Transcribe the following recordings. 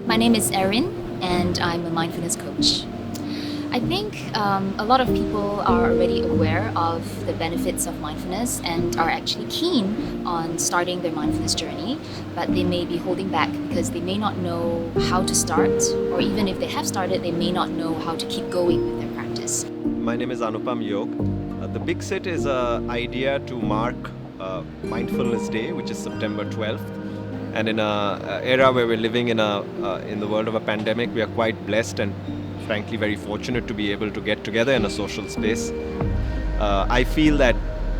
My name is ERIN, and I'm a mindfulness coach. I think a lot of people are already aware of the benefits of mindfulness and are actually keen on starting their mindfulness journey, but they may be holding back because they may not know how to start, or even if they have started, they may not know how to keep going with their practice. My name is ANUPAM YOG. The Big Sit is an idea to mark Mindfulness Day, which is September 12th. And in an era where we're living in the world of a pandemic, we are quite blessed and frankly very fortunate to be able to get together in a social space. I feel that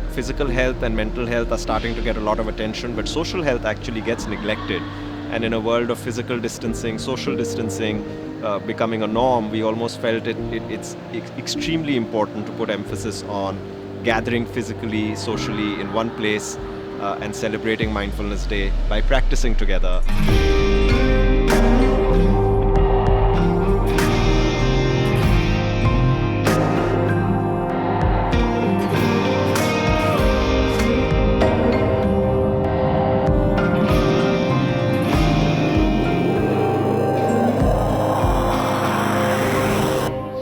physical health and mental health are starting to get a lot of attention, but social health actually gets neglected. And in a world of physical distancing, social distancing becoming a norm, we almost felt it's extremely important to put emphasis on gathering physically, socially in one place and celebrating Mindfulness Day by practicing together.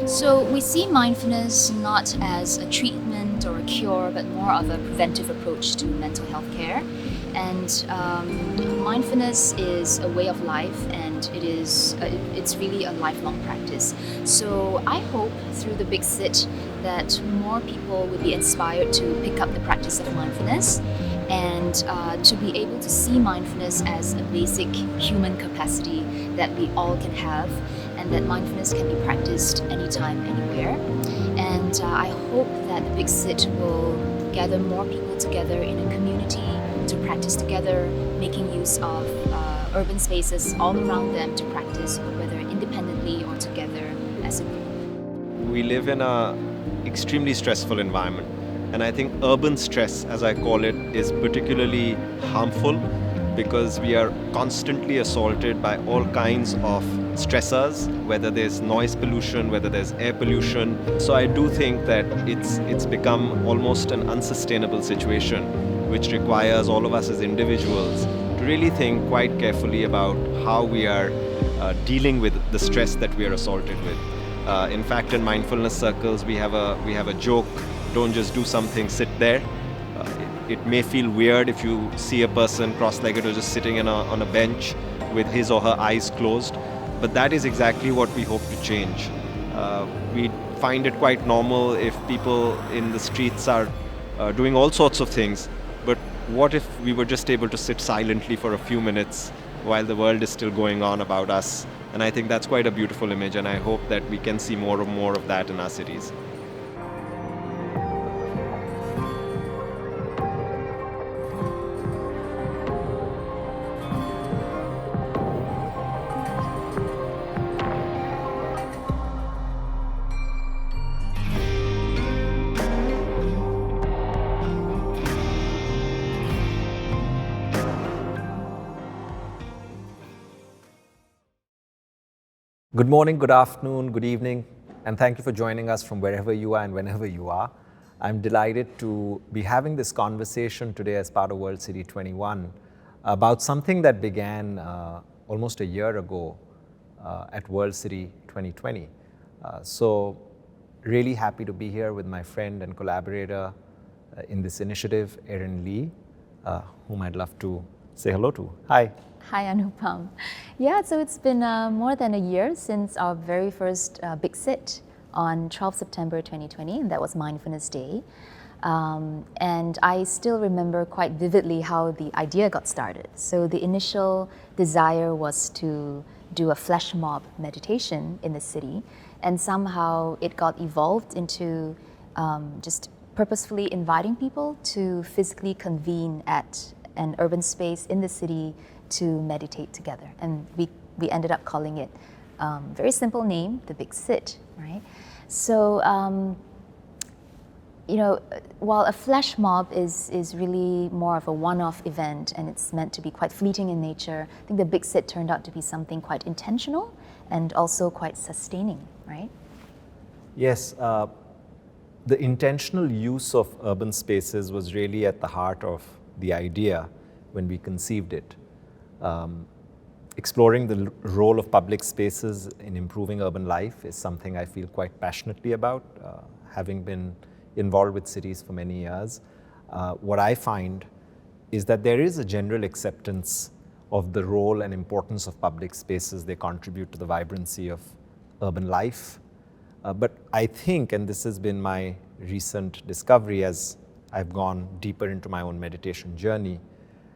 So we see mindfulness not as a treatment or a cure, but more of a preventive approach to mental health care. And mindfulness is a way of life, and it's really a lifelong practice. So I hope through the Big Sit that more people would be inspired to pick up the practice of mindfulness and to be able to see mindfulness as a basic human capacity that we all can have, and that mindfulness can be practiced anytime, anywhere. And I hope that the Big Sit will gather more people together in a community to practice together, making use of urban spaces all around them to practice, whether independently or together as a group. We live in an extremely stressful environment. And I think urban stress, as I call it, is particularly harmful because we are constantly assaulted by all kinds of stressors, whether there's noise pollution, whether there's air pollution. So I do think that it's become almost an unsustainable situation, which requires all of us as individuals to really think quite carefully about how we are dealing with the stress that we are assaulted with. In fact, in mindfulness circles, we have a joke: don't just do something, sit there. It may feel weird if you see a person cross-legged or just sitting on a bench with his or her eyes closed, but that is exactly what we hope to change. We find it quite normal if people in the streets are doing all sorts of things, but what if we were just able to sit silently for a few minutes while the world is still going on about us? And I think that's quite a beautiful image, and I hope that we can see more and more of that in our cities. Good morning, good afternoon, good evening, and thank you for joining us from wherever you are and whenever you are. I'm delighted to be having this conversation today as part of World City 21 about something that began almost a year ago at World City 2020. So really happy to be here with my friend and collaborator in this initiative, ERIN LEE, whom I'd love to say hello to. Hi. Hi, Anupam. Yeah, so it's been more than a year since our very first Big Sit on 12 September 2020, and that was Mindfulness Day. And I still remember quite vividly how the idea got started. So the initial desire was to do a flash mob meditation in the city, and somehow it got evolved into just purposefully inviting people to physically convene at an urban space in the city to meditate together. And we ended up calling it very simple name, the Big Sit, right? So, while a flash mob is really more of a one-off event and it's meant to be quite fleeting in nature, I think the Big Sit turned out to be something quite intentional and also quite sustaining, right? Yes, the intentional use of urban spaces was really at the heart of the idea when we conceived it. exploring the role of public spaces in improving urban life is something I feel quite passionately about, having been involved with cities for many years. What I find is that there is a general acceptance of the role and importance of public spaces. They contribute to the vibrancy of urban life. But I think, and this has been my recent discovery as I've gone deeper into my own meditation journey,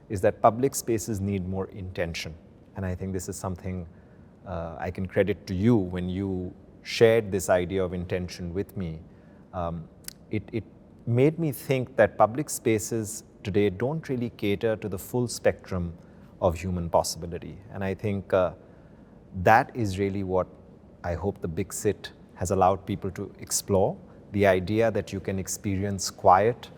is that public spaces need more intention. And I think this is something I can credit to you when you shared this idea of intention with me. It made me think that public spaces today don't really cater to the full spectrum of human possibility. And I think that is really what I hope the Big Sit has allowed people to explore. The idea that you can experience quiet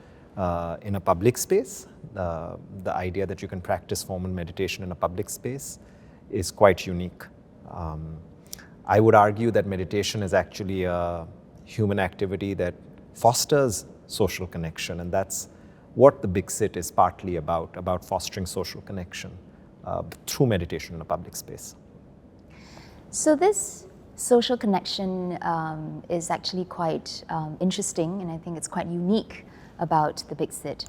in a public space, the idea that you can practice formal meditation in a public space is quite unique. I would argue that meditation is actually a human activity that fosters social connection, and that's what the Big Sit is partly about fostering social connection through meditation in a public space. So this social connection is actually quite interesting, and I think it's quite unique about the Big Sit.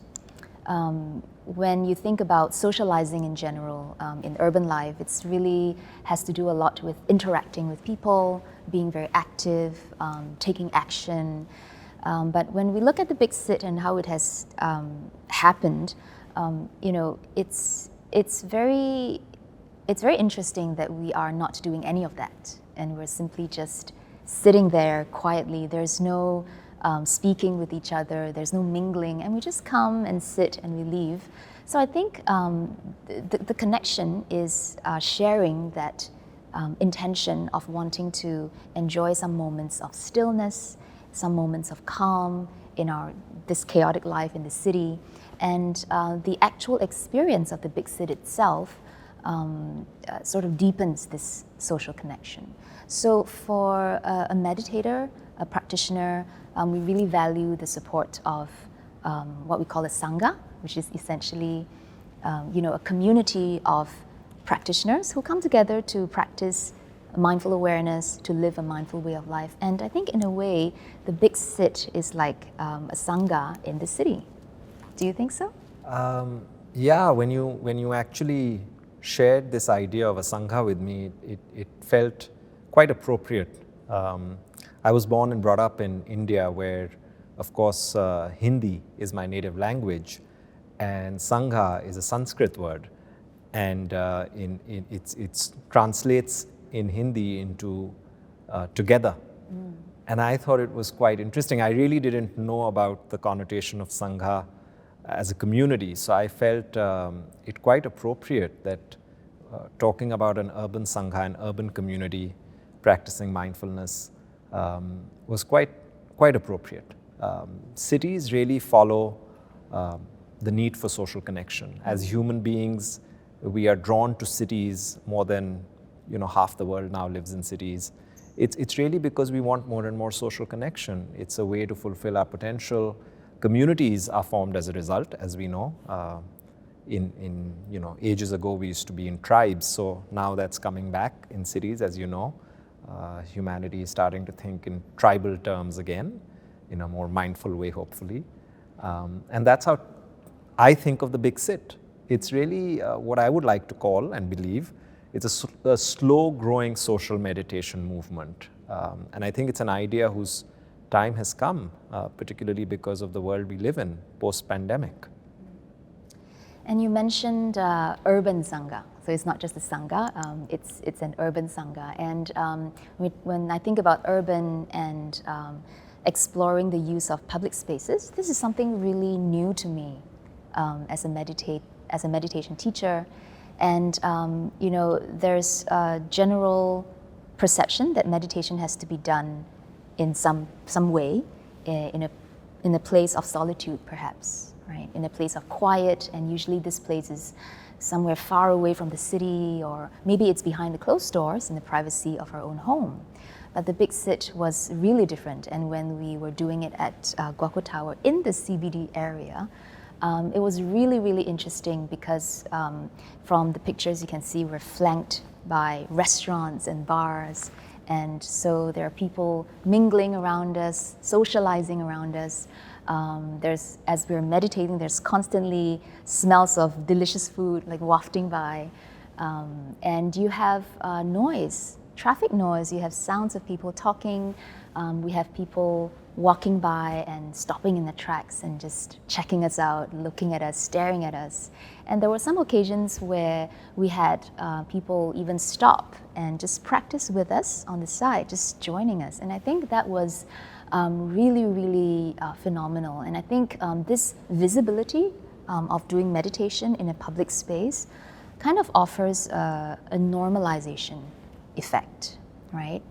When you think about socializing in general in urban life, it's really has to do a lot with interacting with people, being very active, taking action. But when we look at the Big Sit and how it has happened, it's very interesting that we are not doing any of that, and we're simply just sitting there quietly. There's no speaking with each other, there's no mingling, and we just come and sit and we leave. So I think the connection is sharing that intention of wanting to enjoy some moments of stillness, some moments of calm in this chaotic life in the city, and the actual experience of the Big Sit itself sort of deepens this social connection. So for a meditator, a practitioner, we really value the support of what we call a Sangha, which is essentially a community of practitioners who come together to practice mindful awareness, to live a mindful way of life. And I think in a way, the Big Sit is like a Sangha in the city. Do you think so? Yeah, when you actually shared this idea of a Sangha with me, it felt quite appropriate. I was born and brought up in India where, of course, Hindi is my native language, and Sangha is a Sanskrit word, and it translates in Hindi into together. And I thought it was quite interesting. I really didn't know about the connotation of Sangha as a community, so I felt it quite appropriate that talking about an urban Sangha, an urban community practicing mindfulness was quite appropriate. Cities really follow the need for social connection. As human beings, we are drawn to cities more than half the world now lives in cities. It's really because we want more and more social connection. It's a way to fulfill our potential. Communities are formed as a result, as we know. In ages ago we used to be in tribes, so now that's coming back in cities, as you know. Humanity is starting to think in tribal terms again, in a more mindful way, hopefully. And that's how I think of the Big Sit. It's really what I would like to call and believe it's a slow-growing social meditation movement. And I think it's an idea whose time has come, particularly because of the world we live in post-pandemic. And you mentioned urban Sangha. So it's not just a Sangha, it's an urban Sangha. And when I think about urban and exploring the use of public spaces, this is something really new to me as a meditation teacher. And there's a general perception that meditation has to be done in some way, in a place of solitude, perhaps, right? In a place of quiet, and usually this place is somewhere far away from the city, or maybe it's behind the closed doors in the privacy of our own home. But the Big Sit was really different, and when we were doing it at Guaco Tower in the CBD area, it was really, really interesting because from the pictures you can see we're flanked by restaurants and bars. And so there are people mingling around us, socializing around us. As we're meditating, there's constantly smells of delicious food like wafting by. And you have noise, traffic noise, you have sounds of people talking, we have people walking by and stopping in the tracks and just checking us out, looking at us, staring at us. And there were some occasions where we had people even stop and just practice with us on the side, just joining us. And I think that was really, really phenomenal. And I think this visibility of doing meditation in a public space kind of offers a normalization effect, right,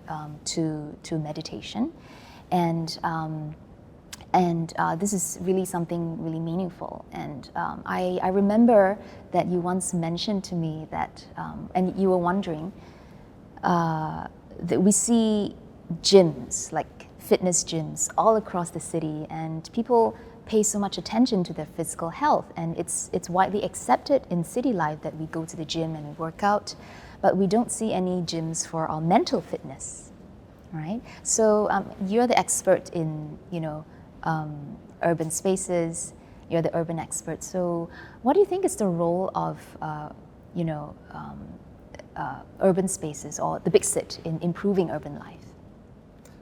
to meditation. And this is really something really meaningful. And I remember that you once mentioned to me that, and you were wondering, that we see gyms, like fitness gyms all across the city, and people pay so much attention to their physical health, and it's widely accepted in city life that we go to the gym and we work out, but we don't see any gyms for our mental fitness, right? So you're the expert in urban spaces. You're the urban expert. So what do you think is the role of urban spaces or the big sit in improving urban life?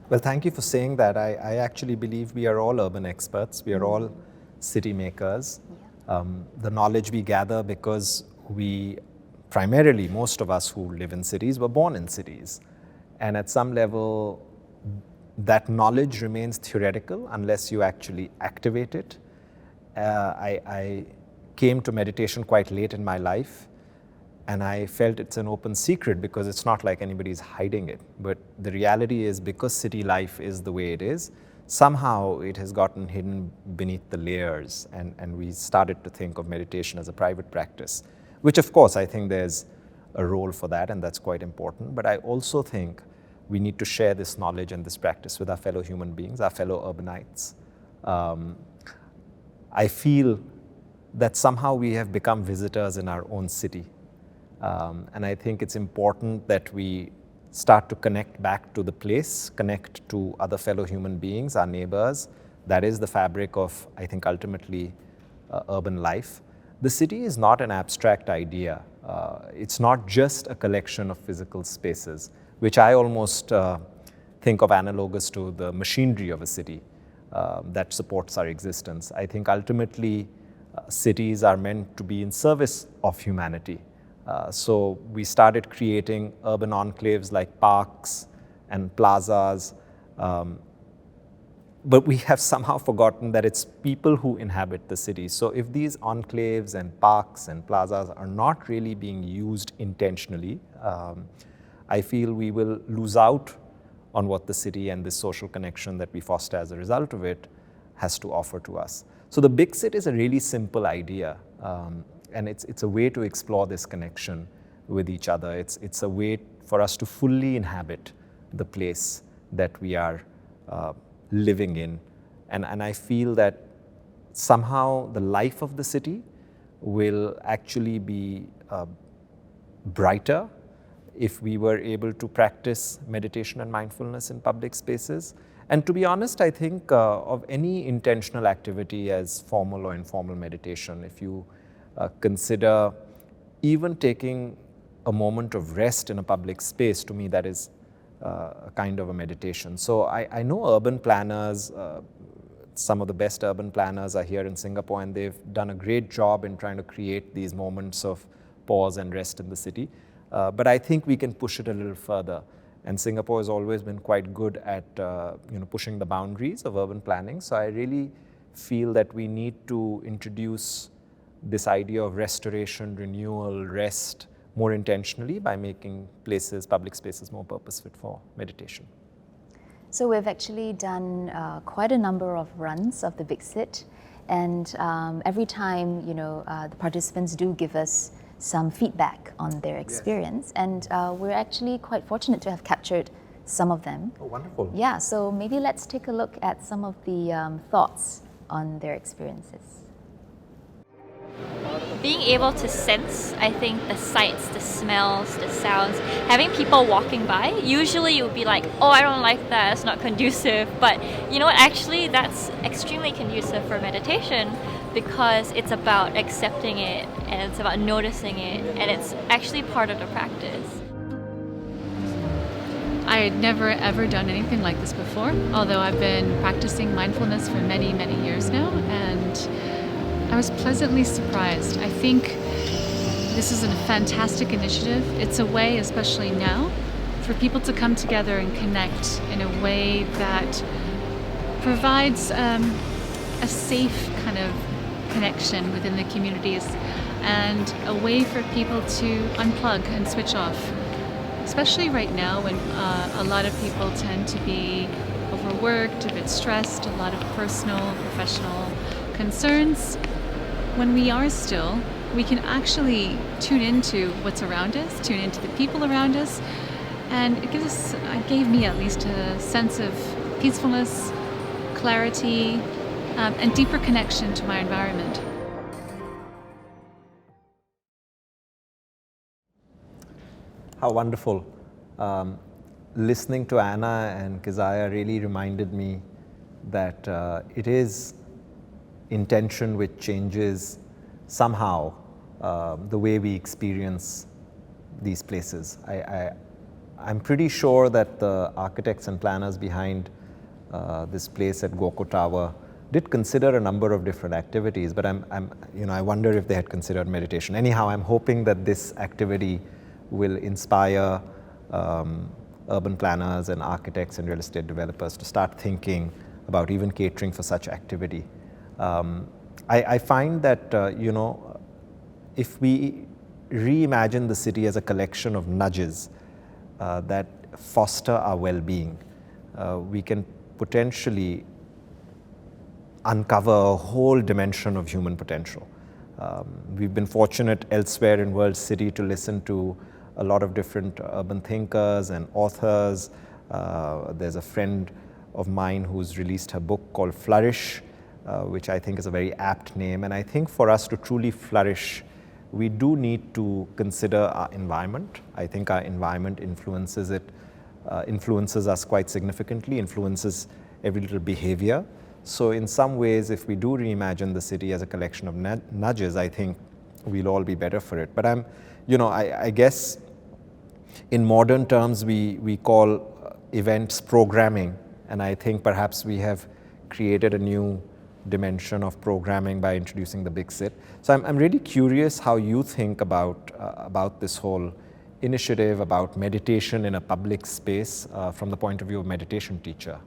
Well, thank you for saying that. I actually believe we are all urban experts. We are all city makers. Yeah. The knowledge we gather because we primarily, most of us who live in cities were born in cities. And at some level, that knowledge remains theoretical unless you actually activate it. I came to meditation quite late in my life, and I felt it's an open secret because it's not like anybody's hiding it. But the reality is, because city life is the way it is, somehow it has gotten hidden beneath the layers, and we started to think of meditation as a private practice, which of course I think there's a role for that, and that's quite important. But I also think we need to share this knowledge and this practice with our fellow human beings, our fellow urbanites. I feel that somehow we have become visitors in our own city. And I think it's important that we start to connect back to the place, connect to other fellow human beings, our neighbors. That is the fabric of, I think, ultimately urban life. The city is not an abstract idea. It's not just a collection of physical spaces, which I almost think of analogous to the machinery of a city that supports our existence. I think ultimately cities are meant to be in service of humanity. So we started creating urban enclaves like parks and plazas, but we have somehow forgotten that it's people who inhabit the city. So if these enclaves and parks and plazas are not really being used intentionally, I feel we will lose out on what the city and this social connection that we foster as a result of it has to offer to us. So the big sit is a really simple idea. And it's a way to explore this connection with each other. It's a way for us to fully inhabit the place that we are living in. And I feel that somehow the life of the city will actually be brighter if we were able to practice meditation and mindfulness in public spaces. And to be honest, I think of any intentional activity as formal or informal meditation. If you consider even taking a moment of rest in a public space, to me that is a kind of a meditation. So I know urban planners, some of the best urban planners are here in Singapore, and they've done a great job in trying to create these moments of pause and rest in the city. But I think we can push it a little further. And Singapore has always been quite good at pushing the boundaries of urban planning. So I really feel that we need to introduce this idea of restoration, renewal, rest more intentionally by making places, public spaces, more purpose-fit for meditation. So we've actually done quite a number of runs of the Big Sit, and every time the participants do give us some feedback on their experience, yes. And we're actually quite fortunate to have captured some of them. Oh, wonderful. Yeah, so maybe let's take a look at some of the thoughts on their experiences. being able to sense, I think, the sights, the smells, the sounds, having people walking by, usually you'll be like, oh, I don't like that, it's not conducive. But you know what, actually that's extremely conducive for meditation, because it's about accepting it and it's about noticing it, and it's actually part of the practice. I had never ever done anything like this before, although I've been practicing mindfulness for many, many years now, and I was pleasantly surprised. I think this is a fantastic initiative. It's a way, especially now, for people to come together and connect in a way that provides a safe kind of connection within the communities, and a way for people to unplug and switch off. Especially right now when a lot of people tend to be overworked, a bit stressed, a lot of personal, professional concerns. When we are still, we can actually tune into what's around us, tune into the people around us, and it gave me at least a sense of peacefulness, clarity, and deeper connection to my environment. How wonderful. Listening to Anna and Keziah really reminded me that it is intention which changes somehow the way we experience these places. I'm pretty sure that the architects and planners behind this place at Goko Tower did consider a number of different activities, but I wonder if they had considered meditation. Anyhow, I'm hoping that this activity will inspire urban planners and architects and real estate developers to start thinking about even catering for such activity. I find that, if we reimagine the city as a collection of nudges that foster our well-being, we can potentially uncover a whole dimension of human potential. We've been fortunate elsewhere in World City to listen to a lot of different urban thinkers and authors. There's a friend of mine who's released her book called Flourish, which I think is a very apt name. And I think for us to truly flourish, we do need to consider our environment. I think our environment influences us quite significantly, influences every little behavior. So in some ways, if we do reimagine the city as a collection of nudges, I think we'll all be better for it. But I guess in modern terms, we call events programming. And I think perhaps we have created a new dimension of programming by introducing the Big Sit. So I'm really curious how you think about this whole initiative, about meditation in a public space from the point of view of a meditation teacher.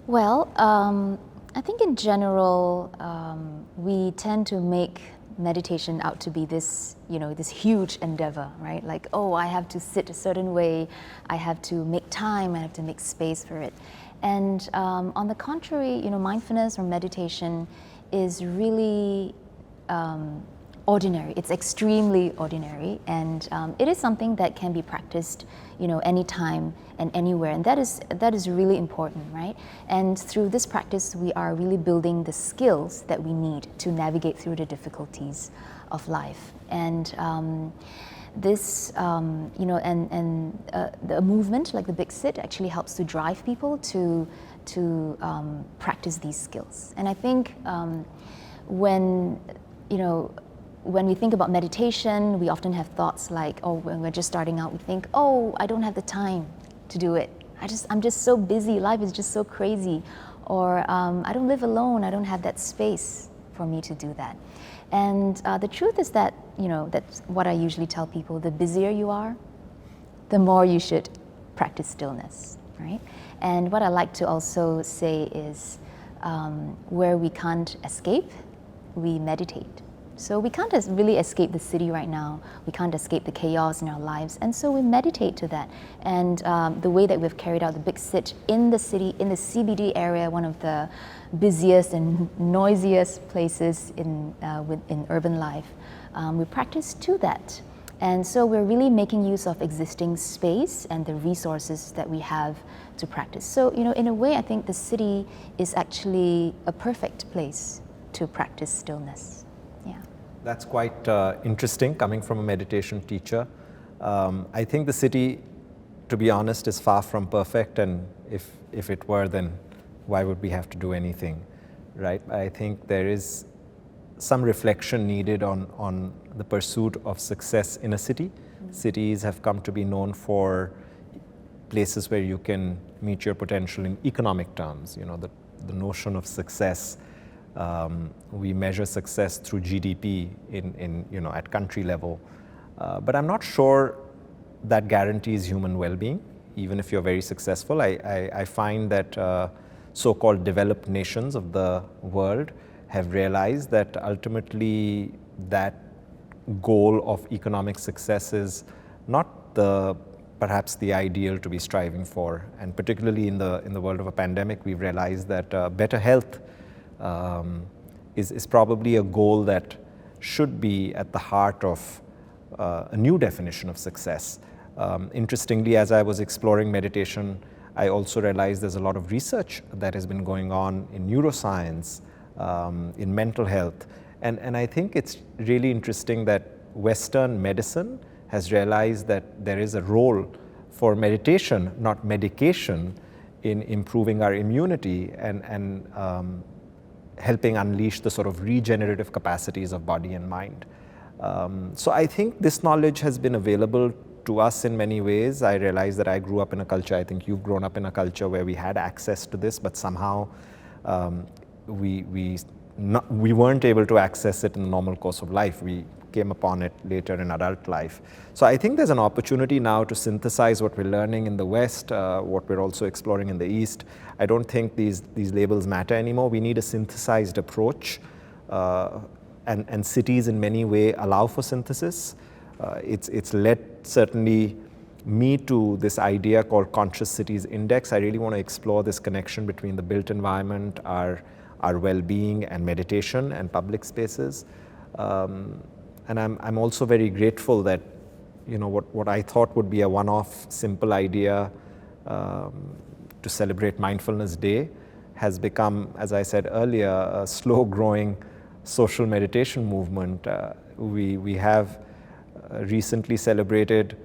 Well, I think in general, we tend to make meditation out to be this, this huge endeavor, right? Like, oh, I have to sit a certain way, I have to make time, I have to make space for it. And on the contrary, mindfulness or meditation is really ordinary. It's extremely ordinary, and it is something that can be practiced, anytime and anywhere, and that is really important, right? And through this practice, we are really building the skills that we need to navigate through the difficulties of life. And this, the movement like the Big Sit actually helps to drive people to practice these skills. And I think when we think about meditation, we often have thoughts like, oh, when we're just starting out, we think, oh, I don't have the time to do it. I'm just so busy. Life is just so crazy. Or I don't live alone. I don't have that space for me to do that. And the truth is that, that's what I usually tell people, the busier you are, the more you should practice stillness, right? And what I like to also say is where we can't escape, we meditate. So we can't really escape the city right now. We can't escape the chaos in our lives. And so we meditate to that. And the way that we've carried out the Big Sit in the city, in the CBD area, one of the busiest and noisiest places in urban life, we practice to that. And so we're really making use of existing space and the resources that we have to practice. So, in a way, I think the city is actually a perfect place to practice stillness. That's quite interesting coming from a meditation teacher. I think the city, to be honest, is far from perfect, and if it were, then why would we have to do anything, right? I think there is some reflection needed on the pursuit of success in a city. Cities have come to be known for places where you can meet your potential in economic terms. You know, the notion of success. We measure success through GDP at country level, but I'm not sure that guarantees human well-being, even if you're very successful. I find that so-called developed nations of the world have realized that ultimately that goal of economic success is not perhaps the ideal to be striving for, and particularly in the world of a pandemic, we've realized that better health is probably a goal that should be at the heart of a new definition of success. Interestingly, as I was exploring meditation, I also realized there's a lot of research that has been going on in neuroscience, in mental health, and I think it's really interesting that Western medicine has realized that there is a role for meditation, not medication, in improving our immunity and helping unleash the sort of regenerative capacities of body and mind. So I think this knowledge has been available to us in many ways. I realize that I grew up in a culture, I think you've grown up in a culture where we had access to this, but somehow we weren't able to access it in the normal course of life. We came upon it later in adult life. So I think there's an opportunity now to synthesize what we're learning in the West, what we're also exploring in the East. I don't think these labels matter anymore. We need a synthesized approach, and cities in many ways allow for synthesis. It's led certainly me to this idea called Conscious Cities Index. I really want to explore this connection between the built environment, our well-being, and meditation and public spaces. And I'm also very grateful that, you know, what I thought would be a one-off simple idea to celebrate Mindfulness Day has become, as I said earlier, a slow-growing social meditation movement. We have recently celebrated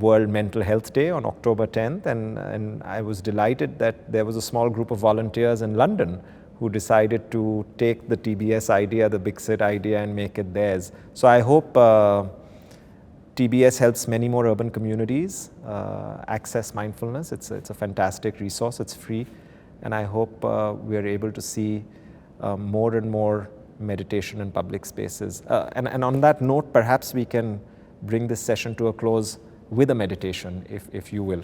World Mental Health Day on October 10th, and I was delighted that there was a small group of volunteers in London who decided to take the TBS idea, the Big Sit idea, and make it theirs. So I hope TBS helps many more urban communities access mindfulness. It's a fantastic resource, it's free, and I hope we are able to see more and more meditation in public spaces. And on that note, perhaps we can bring this session to a close with a meditation, if you will.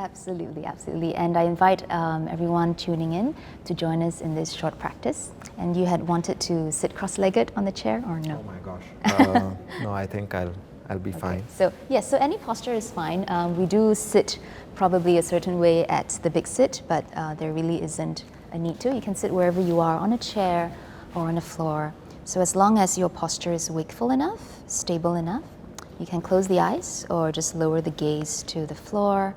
Absolutely, absolutely. And I invite everyone tuning in to join us in this short practice. And you had wanted to sit cross-legged on the chair, or no? Oh my gosh. No, I think I'll be fine. So yes, so any posture is fine. We do sit probably a certain way at the Big Sit, but there really isn't a need to. You can sit wherever you are, on a chair or on the floor. So as long as your posture is wakeful enough, stable enough, you can close the eyes or just lower the gaze to the floor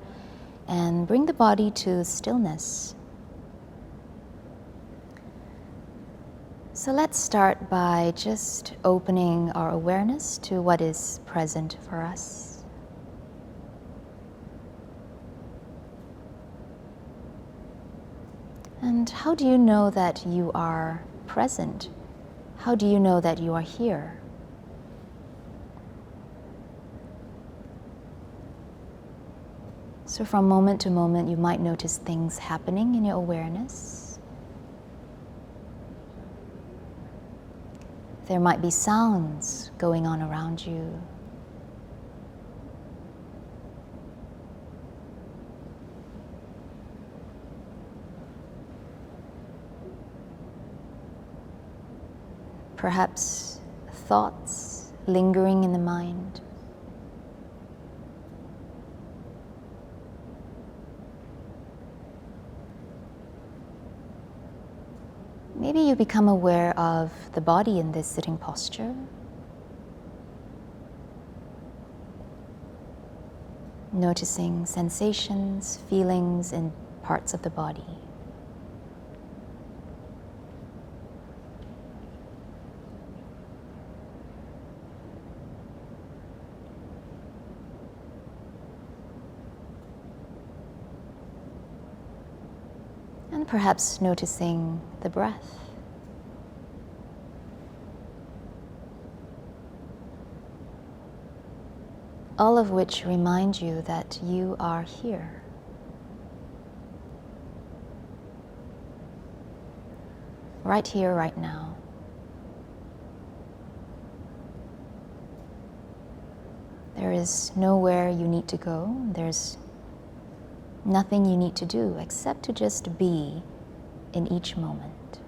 and bring the body to stillness. So let's start by just opening our awareness to what is present for us. And how do you know that you are present? How do you know that you are here? So from moment to moment, you might notice things happening in your awareness. There might be sounds going on around you. Perhaps thoughts lingering in the mind. Maybe you become aware of the body in this sitting posture. Noticing sensations, feelings in parts of the body. perhaps noticing the breath. All of which remind you that you are here. Right here, right now. There is nowhere you need to go. There's nothing you need to do except to just be in each moment.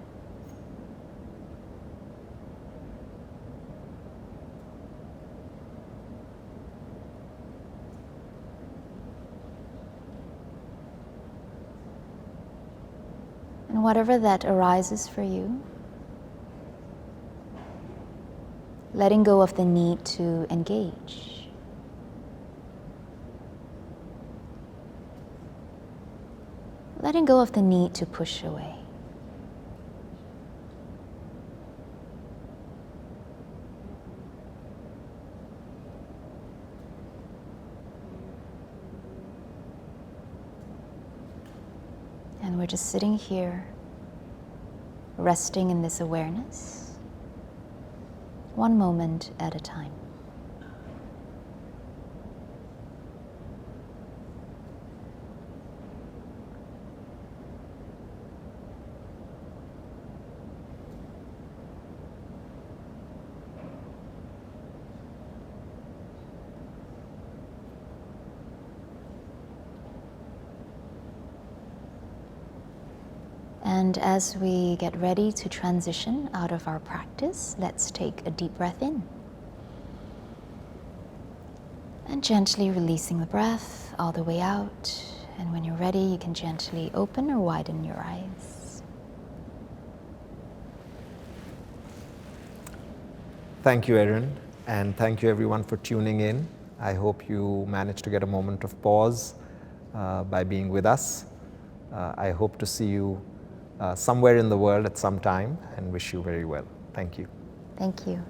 And whatever that arises for you, letting go of the need to engage. Letting go of the need to push away. And we're just sitting here, resting in this awareness, one moment at a time. And as we get ready to transition out of our practice, let's take a deep breath in. And gently releasing the breath all the way out. And when you're ready, you can gently open or widen your eyes. Thank you, Erin, and thank you everyone for tuning in. I hope you managed to get a moment of pause by being with us. I hope to see you somewhere in the world at some time and wish you very well. Thank you. Thank you.